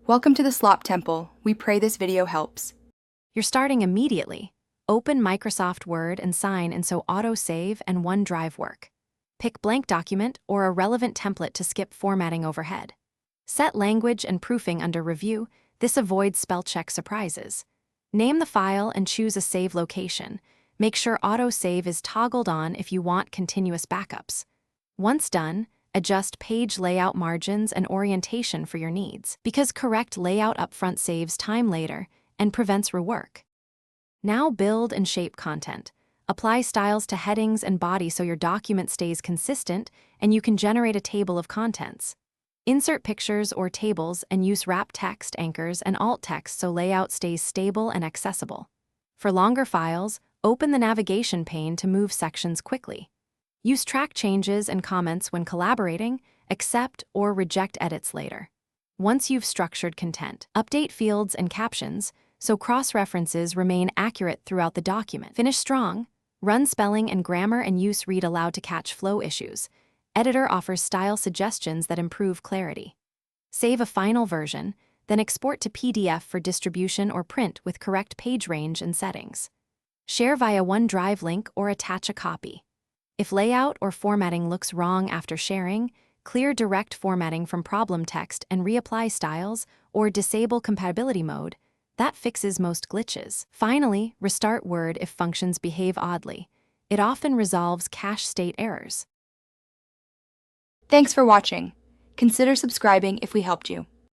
Welcome to the Slop Temple. We pray this video helps. You're starting immediately. Open Microsoft Word and sign in so autosave and OneDrive work. Pick blank document or a relevant template to skip formatting overhead. Set language and proofing under review. This avoids spell check surprises. Name the file and choose a save location. Make sure autosave is toggled on if you want continuous backups. Once done, adjust page layout margins and orientation for your needs, because correct layout upfront saves time later and prevents rework. Now build and shape content. Apply styles to headings and body so your document stays consistent and you can generate a table of contents. Insert pictures or tables and use wrap text anchors and alt text so layout stays stable and accessible. For longer files, open the navigation pane to move sections quickly. Use track changes and comments when collaborating, accept or reject edits later. Once you've structured content, update fields and captions so cross-references remain accurate throughout the document. Finish strong. Run spelling and grammar and use read aloud to catch flow issues. Editor offers style suggestions that improve clarity. Save a final version, then export to PDF for distribution or print with correct page range and settings. Share via OneDrive link or attach a copy. If layout or formatting looks wrong after sharing, clear direct formatting from problem text and reapply styles or disable compatibility mode. That fixes most glitches. Finally, restart Word if functions behave oddly. It often resolves cache state errors. Thanks for watching. Consider subscribing if we helped you.